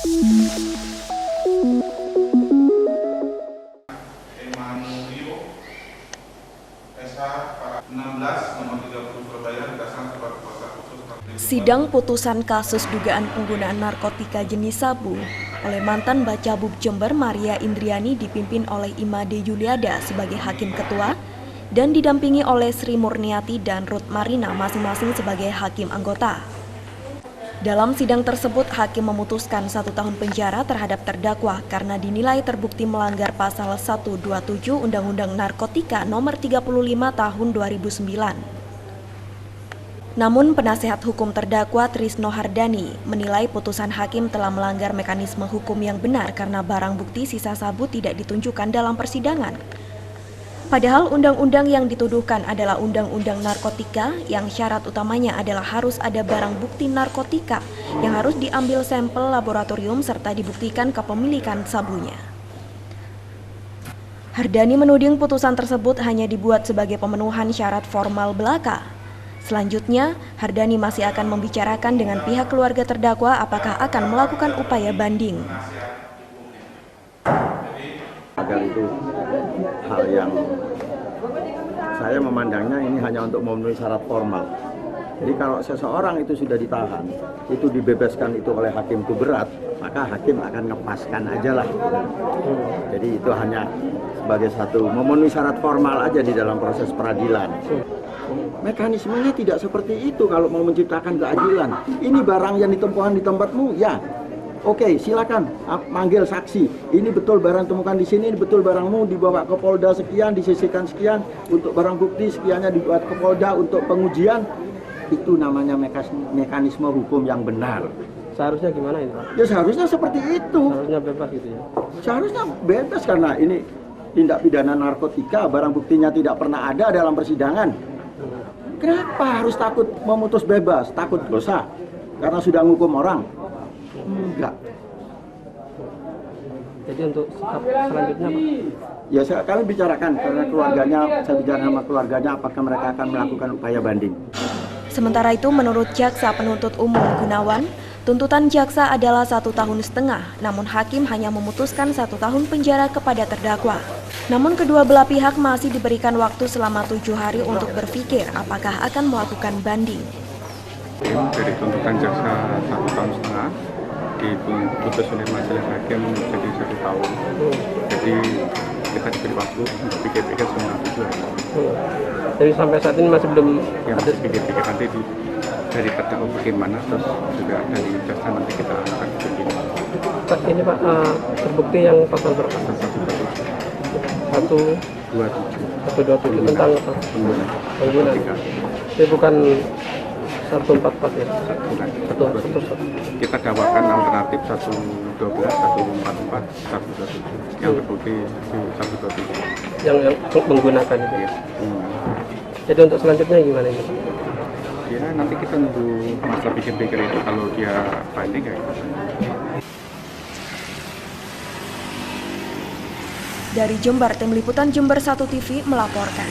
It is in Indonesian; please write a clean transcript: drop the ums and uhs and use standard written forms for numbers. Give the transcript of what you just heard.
Emanuio SH 16 nomor 30 Surabaya berdasarkan surat kuasa khusus. Sidang putusan kasus dugaan penggunaan narkotika jenis sabu oleh mantan Bacabub Jember Maria Indriani dipimpin oleh Imade Yuliada sebagai hakim ketua dan didampingi oleh Sri Murniati dan Ruth Marina masing-masing sebagai hakim anggota. Dalam sidang tersebut, hakim memutuskan 1 tahun penjara terhadap terdakwa karena dinilai terbukti melanggar pasal 127 Undang-Undang Narkotika Nomor 35 Tahun 2009. Namun, penasehat hukum terdakwa Trisno Hardani menilai putusan hakim telah melanggar mekanisme hukum yang benar karena barang bukti sisa sabu tidak ditunjukkan dalam persidangan. Padahal undang-undang yang dituduhkan adalah undang-undang narkotika yang syarat utamanya adalah harus ada barang bukti narkotika yang harus diambil sampel laboratorium serta dibuktikan kepemilikan sabunya. Hardani menuding putusan tersebut hanya dibuat sebagai pemenuhan syarat formal belaka. Selanjutnya, Hardani masih akan membicarakan dengan pihak keluarga terdakwa apakah akan melakukan upaya banding. Agar itu hal yang saya memandangnya ini hanya untuk memenuhi syarat formal. Jadi kalau seseorang itu sudah ditahan, itu dibebaskan itu oleh hakim itu berat, maka hakim akan ngepaskan aja lah. Jadi itu hanya sebagai satu memenuhi syarat formal aja di dalam proses peradilan. Mekanismenya tidak seperti itu kalau mau menciptakan keadilan. Ini barang yang ditemukan di tempatmu, ya. Oke, silakan manggil saksi. Ini betul barang temukan di sini, ini betul barangmu, dibawa ke Polda sekian, disisihkan sekian, untuk barang bukti sekiannya dibuat ke Polda untuk pengujian. Itu namanya mekanisme hukum yang benar. Seharusnya gimana ini, Pak? Ya seharusnya seperti itu. Seharusnya bebas gitu ya? Seharusnya bebas karena ini tindak pidana narkotika, barang buktinya tidak pernah ada dalam persidangan. Kenapa harus takut memutus bebas? Takut dosa? Karena sudah ngukum orang? Enggak. Jadi untuk sikap selanjutnya, Pak? Ya kami bicarakan karena keluarganya, saya bicara sama keluarganya apakah mereka akan melakukan upaya banding. Sementara itu, menurut Jaksa Penuntut Umum Gunawan, tuntutan jaksa adalah 1,5 tahun, namun hakim hanya memutuskan 1 tahun penjara kepada terdakwa. Namun kedua belah pihak masih diberikan waktu selama 7 hari untuk berpikir apakah akan melakukan banding. Dari tuntutan jaksa 1,5 tahun diputus oleh majelis hakim menjadi 1 tahun. Jadi kita diberi waktu untuk pikir-pikir selama 7 hari. Jadi sampai saat ini masih belum Ya, masih pikir-pikir nanti dari terdakwa bagaimana, terus juga dari jaksa nanti kita akan begini. Pak, ini Pak, terbukti yang pasal berapa? 127 tentang apa? Pengguna. Ini bukan 144 ya? bukan. Kita dakwakan alternatif 112, 144, 127 yang terbukti di 127 Yang menggunakan itu ya? Jadi untuk selanjutnya gimana ini, Pak? Ya nanti kita nunggu masa pikir-pikir itu, kalau dia banding kayak gitu. Dari Jember, Tim Liputan Jember 1 TV melaporkan.